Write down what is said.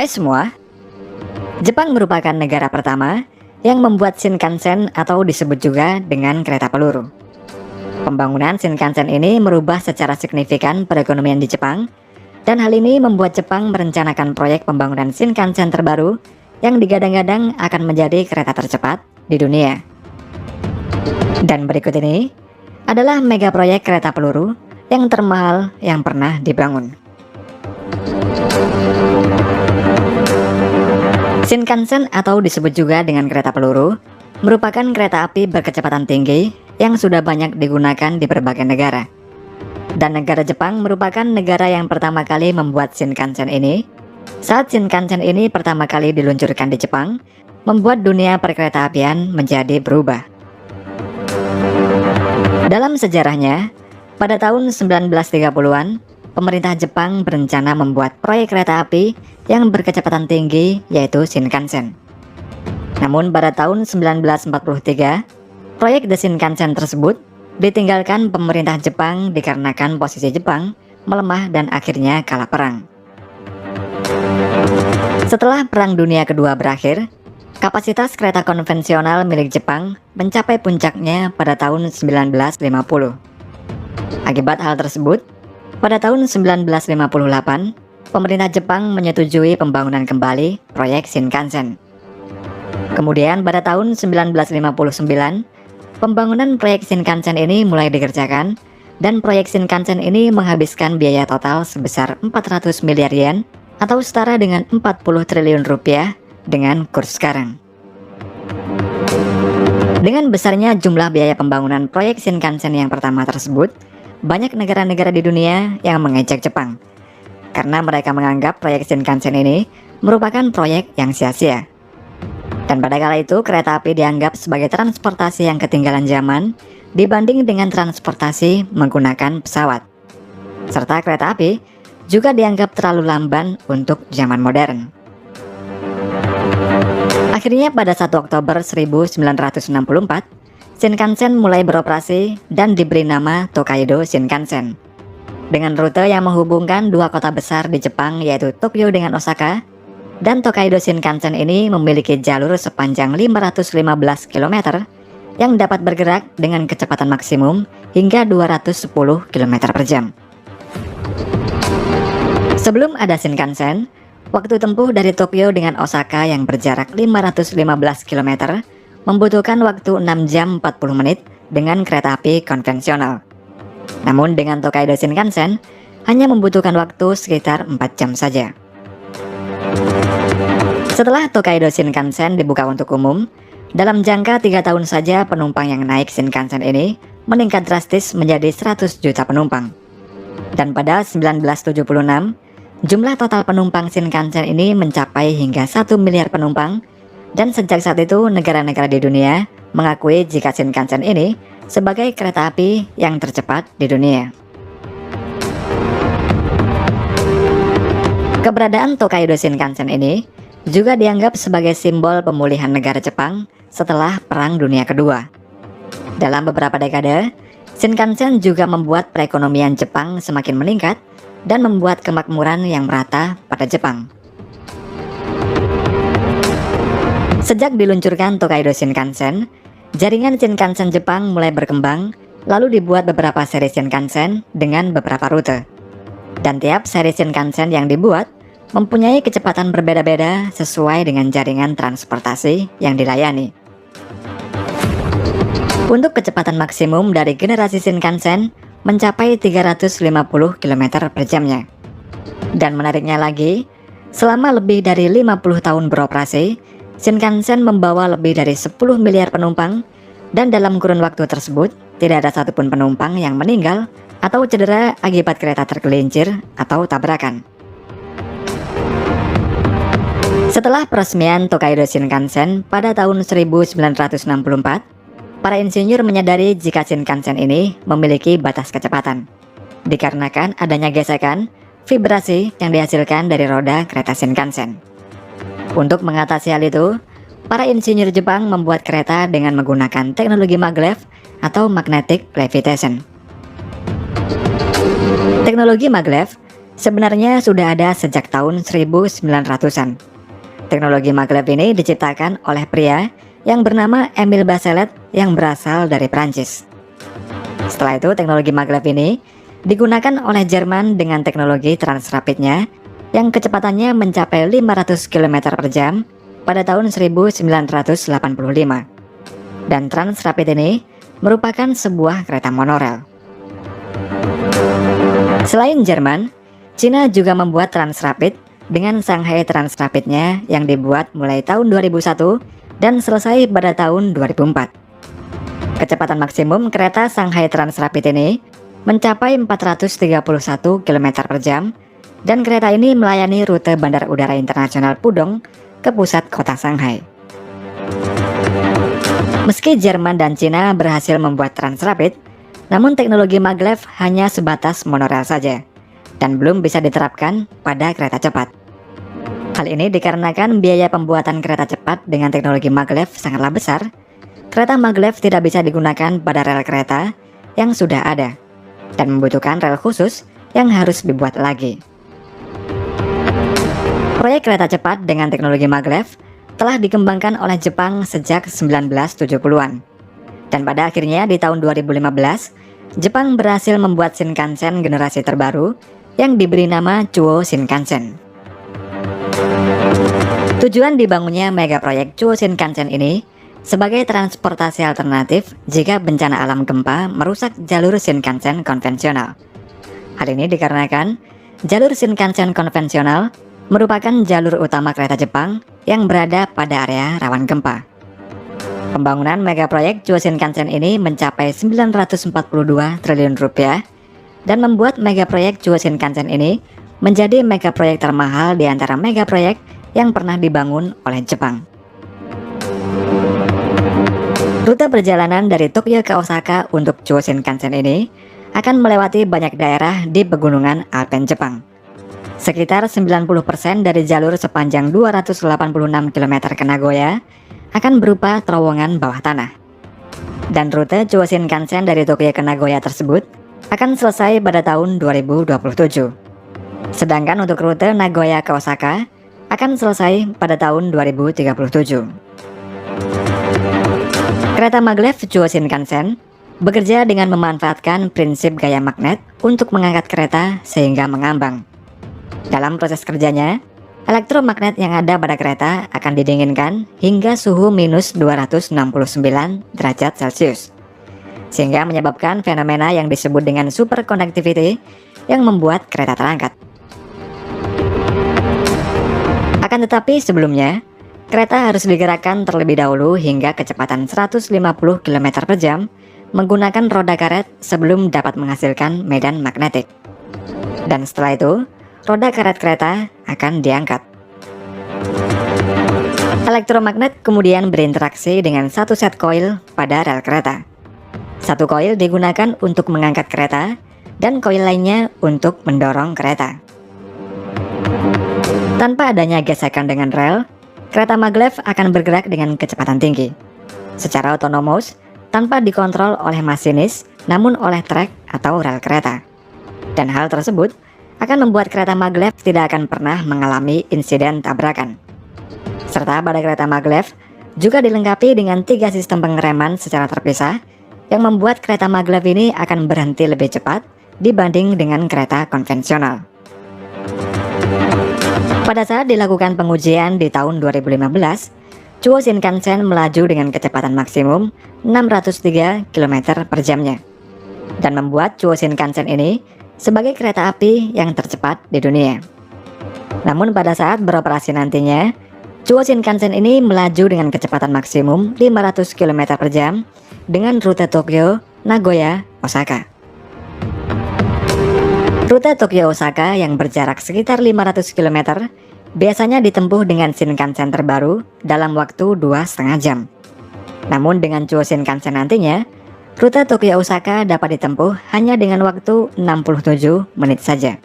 Hai semua, Jepang merupakan negara pertama yang membuat Shinkansen atau disebut juga dengan kereta peluru. Pembangunan Shinkansen ini merubah secara signifikan perekonomian di Jepang, dan hal ini membuat Jepang merencanakan proyek pembangunan Shinkansen terbaru yang digadang-gadang akan menjadi kereta tercepat di dunia. Dan berikut ini adalah mega proyek kereta peluru yang termahal yang pernah dibangun. Shinkansen atau disebut juga dengan kereta peluru merupakan kereta api berkecepatan tinggi yang sudah banyak digunakan di berbagai negara. Dan negara Jepang merupakan negara yang pertama kali membuat Shinkansen ini. Saat Shinkansen ini pertama kali diluncurkan di Jepang, membuat dunia perkeretaapian menjadi berubah. Dalam sejarahnya, pada tahun 1930-an, pemerintah Jepang berencana membuat proyek kereta api yang berkecepatan tinggi, yaitu Shinkansen. Namun pada tahun 1943, proyek The Shinkansen tersebut ditinggalkan pemerintah Jepang dikarenakan posisi Jepang melemah dan akhirnya kalah perang. Setelah Perang Dunia Kedua berakhir, kapasitas kereta konvensional milik Jepang mencapai puncaknya pada tahun 1950. Akibat hal tersebut, pada tahun 1958, pemerintah Jepang menyetujui pembangunan kembali proyek Shinkansen. Kemudian pada tahun 1959, pembangunan proyek Shinkansen ini mulai dikerjakan, dan proyek Shinkansen ini menghabiskan biaya total sebesar 400 miliar yen atau setara dengan 40 triliun rupiah dengan kurs sekarang. Dengan besarnya jumlah biaya pembangunan proyek Shinkansen yang pertama tersebut, banyak negara-negara di dunia yang mengejek Jepang karena mereka menganggap proyek Shinkansen ini merupakan proyek yang sia-sia. Dan pada kala itu kereta api dianggap sebagai transportasi yang ketinggalan zaman dibanding dengan transportasi menggunakan pesawat. Serta kereta api juga dianggap terlalu lamban untuk zaman modern. Akhirnya pada 1 Oktober 1964, Shinkansen mulai beroperasi dan diberi nama Tokaido Shinkansen. Dengan rute yang menghubungkan dua kota besar di Jepang, yaitu Tokyo dengan Osaka, dan Tokaido Shinkansen ini memiliki jalur sepanjang 515 km yang dapat bergerak dengan kecepatan maksimum hingga 210 km per jam. Sebelum ada Shinkansen, waktu tempuh dari Tokyo dengan Osaka yang berjarak 515 km membutuhkan waktu 6 jam 40 menit dengan kereta api konvensional. Namun dengan Tokaido Shinkansen hanya membutuhkan waktu sekitar 4 jam saja. Setelah Tokaido Shinkansen dibuka untuk umum, dalam jangka 3 tahun saja penumpang yang naik Shinkansen ini meningkat drastis menjadi 100 juta penumpang. Dan pada 1976, jumlah total penumpang Shinkansen ini mencapai hingga 1 miliar penumpang. Dan sejak saat itu negara-negara di dunia mengakui jika Shinkansen ini sebagai kereta api yang tercepat di dunia. Keberadaan Tokaido Shinkansen ini juga dianggap sebagai simbol pemulihan negara Jepang setelah Perang Dunia Kedua. Dalam beberapa dekade, Shinkansen juga membuat perekonomian Jepang semakin meningkat dan membuat kemakmuran yang merata pada Jepang. Sejak diluncurkan Tokaido Shinkansen, jaringan Shinkansen Jepang mulai berkembang, lalu dibuat beberapa seri Shinkansen dengan beberapa rute. Dan tiap seri Shinkansen yang dibuat mempunyai kecepatan berbeda-beda sesuai dengan jaringan transportasi yang dilayani. Untuk kecepatan maksimum dari generasi Shinkansen mencapai 350 km per jamnya. Dan menariknya lagi, selama lebih dari 50 tahun beroperasi, Shinkansen membawa lebih dari 10 miliar penumpang, dan dalam kurun waktu tersebut tidak ada satupun penumpang yang meninggal atau cedera akibat kereta tergelincir atau tabrakan. Setelah peresmian Tokaido Shinkansen pada tahun 1964, para insinyur menyadari jika Shinkansen ini memiliki batas kecepatan, dikarenakan adanya gesekan, vibrasi yang dihasilkan dari roda kereta Shinkansen. Untuk mengatasi hal itu, para insinyur Jepang membuat kereta dengan menggunakan teknologi maglev atau magnetic levitation. Teknologi maglev Sebenarnya sudah ada sejak tahun 1900-an. Teknologi maglev ini diciptakan oleh pria yang bernama Emile Bachelet yang berasal dari Prancis. Setelah itu, teknologi maglev ini digunakan oleh Jerman dengan teknologi transrapidnya yang kecepatannya mencapai 500 km per jam pada tahun 1985. Dan transrapid ini merupakan sebuah kereta monorail. Selain Jerman, Cina juga membuat transrapid dengan Shanghai Transrapidnya yang dibuat mulai tahun 2001 dan selesai pada tahun 2004. Kecepatan maksimum kereta Shanghai Transrapid ini mencapai 431 km per jam dan kereta ini melayani rute Bandar Udara Internasional Pudong ke pusat kota Shanghai. Meski Jerman dan Cina berhasil membuat transrapid, namun teknologi maglev hanya sebatas monorail saja dan belum bisa diterapkan pada kereta cepat. Hal ini dikarenakan biaya pembuatan kereta cepat dengan teknologi maglev sangatlah besar. Kereta maglev tidak bisa digunakan pada rel kereta yang sudah ada dan membutuhkan rel khusus yang harus dibuat lagi. Proyek kereta cepat dengan teknologi maglev telah dikembangkan oleh Jepang sejak 1970-an. Dan pada akhirnya di tahun 2015, Jepang berhasil membuat Shinkansen generasi terbaru yang diberi nama Chuo Shinkansen. Tujuan dibangunnya mega proyek Chuo Shinkansen ini sebagai transportasi alternatif jika bencana alam gempa merusak jalur Shinkansen konvensional. Hal ini dikarenakan jalur Shinkansen konvensional merupakan jalur utama kereta Jepang yang berada pada area rawan gempa. Pembangunan mega proyek Chuo Shinkansen ini mencapai 942 triliun rupiah dan membuat mega proyek Chuo Shinkansen ini menjadi mega proyek termahal di antara mega proyek yang pernah dibangun oleh Jepang. Rute perjalanan dari Tokyo ke Osaka untuk Chuo Shinkansen ini akan melewati banyak daerah di pegunungan Alpen Jepang. Sekitar 90% dari jalur sepanjang 286 km ke Nagoya akan berupa terowongan bawah tanah. Dan rute Chuo Shinkansen dari Tokyo ke Nagoya tersebut akan selesai pada tahun 2027. Sedangkan untuk rute Nagoya ke Osaka akan selesai pada tahun 2037. Kereta maglev Chuo Shinkansen bekerja dengan memanfaatkan prinsip gaya magnet untuk mengangkat kereta sehingga mengambang. Dalam proses kerjanya, elektromagnet yang ada pada kereta akan didinginkan hingga suhu minus 269 derajat Celcius, sehingga menyebabkan fenomena yang disebut dengan superconductivity yang membuat kereta terangkat. Akan tetapi sebelumnya, kereta harus digerakkan terlebih dahulu hingga kecepatan 150 km per jam menggunakan roda karet sebelum dapat menghasilkan medan magnetik. Dan setelah itu, roda karet kereta akan diangkat. Elektromagnet kemudian berinteraksi dengan satu set koil pada rel kereta. Satu koil digunakan untuk mengangkat kereta dan koil lainnya untuk mendorong kereta. Tanpa adanya gesekan dengan rel, kereta maglev akan bergerak dengan kecepatan tinggi, secara otonomos tanpa dikontrol oleh masinis namun oleh trek atau rel kereta. Dan hal tersebut akan membuat kereta maglev tidak akan pernah mengalami insiden tabrakan. Serta pada kereta maglev juga dilengkapi dengan 3 sistem pengereman secara terpisah yang membuat kereta maglev ini akan berhenti lebih cepat dibanding dengan kereta konvensional. Pada saat dilakukan pengujian di tahun 2015, Chuo Shinkansen melaju dengan kecepatan maksimum 603 km per jamnya dan membuat Chuo Shinkansen ini sebagai kereta api yang tercepat di dunia. Namun pada saat beroperasi nantinya, Chuo Shinkansen ini melaju dengan kecepatan maksimum 500 km per jam dengan rute Tokyo, Nagoya, Osaka. Rute Tokyo-Osaka yang berjarak sekitar 500 km biasanya ditempuh dengan Shinkansen terbaru dalam waktu 2,5 jam. Namun dengan Chuo Shinkansen nantinya, rute Tokyo-Osaka dapat ditempuh hanya dengan waktu 67 menit saja.